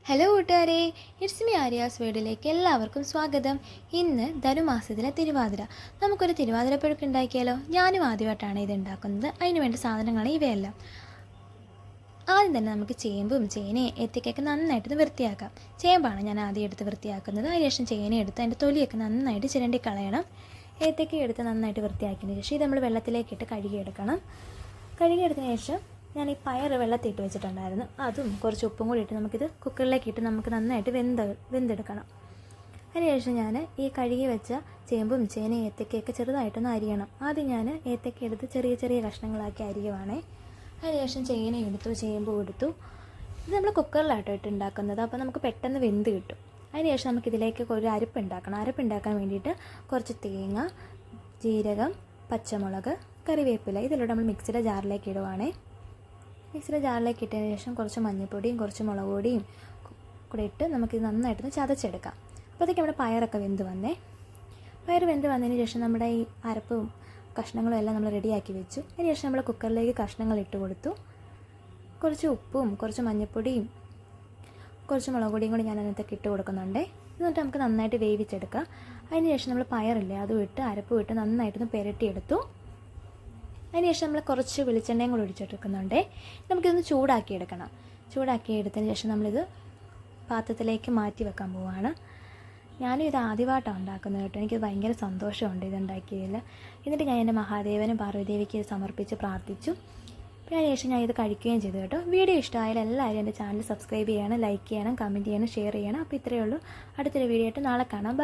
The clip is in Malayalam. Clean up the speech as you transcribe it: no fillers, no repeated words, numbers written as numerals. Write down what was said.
ഹലോ കൂട്ടുകാരെ, ഇറ്റ്സ് മീ ആര്യാസ് വേർഡിലേക്ക് എല്ലാവർക്കും സ്വാഗതം. ഇന്ന് ധനുമാസത്തിലെ തിരുവാതിര. നമുക്കൊരു തിരുവാതിരപ്പുഴുക്ക് ഉണ്ടാക്കിയാലോ? ഞാനും ആദ്യമായിട്ടാണ് ഇത് ഉണ്ടാക്കുന്നത്. അതിന് വേണ്ട സാധനങ്ങളാണ് ഇവയെല്ലാം. ആദ്യം തന്നെ നമുക്ക് ചേമ്പും ചേനയും ഏത്തയ്ക്കൊക്കെ നന്നായിട്ട് വൃത്തിയാക്കാം. ചേമ്പാണ് ഞാൻ ആദ്യം എടുത്ത് വൃത്തിയാക്കുന്നത്. അതിനുശേഷം ചേന എടുത്ത് അതിൻ്റെ തൊലിയൊക്കെ നന്നായിട്ട് ചിരണ്ടി കളയണം. ഏത്തയ്ക്ക എടുത്ത് നന്നായിട്ട് വൃത്തിയാക്കിയതിന് ശേഷം ഇത് നമ്മൾ വെള്ളത്തിലേക്കിട്ട് കഴുകിയെടുക്കണം. കഴുകിയെടുത്തതിന് ശേഷം ഞാൻ ഈ പയർ വെള്ളത്തിട്ട് വെച്ചിട്ടുണ്ടായിരുന്നു. അതും കുറച്ച് ഉപ്പും കൂടി ഇട്ട് നമുക്കിത് കുക്കറിലേക്ക് ഇട്ട് നമുക്ക് നന്നായിട്ട് വെന്തെടുക്കണം. അതിനുശേഷം ഞാൻ ഈ കഴുകി വെച്ച ചേമ്പും ചേനയും ഏത്തയ്ക്കയൊക്കെ ചെറുതായിട്ടൊന്ന് അരിയണം. ആദ്യം ഞാൻ ഏത്തയ്ക്ക എടുത്ത് ചെറിയ ചെറിയ കഷ്ണങ്ങളാക്കി അരിയുവാണേ. അതിനുശേഷം ചേന എടുത്തു, ചേമ്പും എടുത്തു. ഇത് നമ്മൾ കുക്കറിലാട്ടോ ഇട്ട് ഉണ്ടാക്കുന്നത്, അപ്പോൾ നമുക്ക് പെട്ടെന്ന് വെന്ത് കിട്ടും. അതിനുശേഷം നമുക്കിതിലേക്ക് ഒരു അരപ്പുണ്ടാക്കണം. അരപ്പുണ്ടാക്കാൻ വേണ്ടിയിട്ട് കുറച്ച് തേങ്ങ, ജീരകം, പച്ചമുളക്, കറിവേപ്പില ഇതെല്ലാം നമ്മൾ മിക്സിയുടെ ജാറിലേക്ക് ഇടുവാണേ. മിക്സിയുടെ ജാറിലേക്ക് ഇട്ടതിന് ശേഷം കുറച്ച് മഞ്ഞൾപ്പൊടിയും കുറച്ച് മുളക് പൊടിയും കൂടെ ഇട്ട് നമുക്കിത് നന്നായിട്ടൊന്ന് ചതച്ചെടുക്കാം. അപ്പോഴത്തേക്ക് നമ്മുടെ പയറൊക്കെ വെന്ത് വന്നേ. പയർ വെന്ത് വന്നതിന് ശേഷം നമ്മുടെ ഈ അരപ്പും കഷ്ണങ്ങളും എല്ലാം നമ്മൾ റെഡിയാക്കി വെച്ചു. അതിന് ശേഷം നമ്മൾ കുക്കറിലേക്ക് കഷ്ണങ്ങൾ ഇട്ട് കൊടുത്തു. കുറച്ച് ഉപ്പും കുറച്ച് മഞ്ഞൾപ്പൊടിയും കുറച്ച് മുളക് പൊടിയും കൂടി ഞാൻ അതിനകത്തേക്ക് ഇട്ട് കൊടുക്കുന്നുണ്ട്. എന്നിട്ട് നമുക്ക് നന്നായിട്ട് വേവിച്ചെടുക്കാം. അതിന് ശേഷം നമ്മൾ പയറില്ലേ അതും ഇട്ട് അരപ്പും ഇട്ട് നന്നായിട്ടൊന്ന് പുരട്ടിയെടുത്തു. അതിനുശേഷം നമ്മൾ കുറച്ച് വെളിച്ചെണ്ണയും കൂടി ഒഴിച്ചെടുക്കുന്നുണ്ട്. നമുക്കിതൊന്ന് ചൂടാക്കിയെടുക്കണം. ചൂടാക്കിയെടുത്തതിന് ശേഷം നമ്മളിത് പാത്രത്തിലേക്ക് മാറ്റി വെക്കാൻ പോവുകയാണ്. ഞാനും ഇത് ആദ്യമായിട്ടാണ് ഉണ്ടാക്കുന്നത് കേട്ടോ. എനിക്കത് ഭയങ്കര സന്തോഷമുണ്ട് ഇതുണ്ടാക്കിയതിൽ. എന്നിട്ട് ഞാൻ എൻ്റെ മഹാദേവനും പാർവ്വതിദേവിക്ക് ഇത് സമർപ്പിച്ച് പ്രാർത്ഥിച്ചു. പിന്നെ അതിനുശേഷം ഞാൻ ഇത് കഴിക്കുകയും ചെയ്തു കേട്ടോ. വീഡിയോ ഇഷ്ടമായാലും എല്ലാവരും എൻ്റെ ചാനൽ സബ്സ്ക്രൈബ് ചെയ്യണം, ലൈക്ക് ചെയ്യണം, കമൻറ്റ് ചെയ്യണം, ഷെയർ ചെയ്യണം. അപ്പോൾ ഇത്രയേ ഉള്ളൂ. അടുത്തൊരു വീഡിയോ ആയിട്ട് നാളെ കാണാം.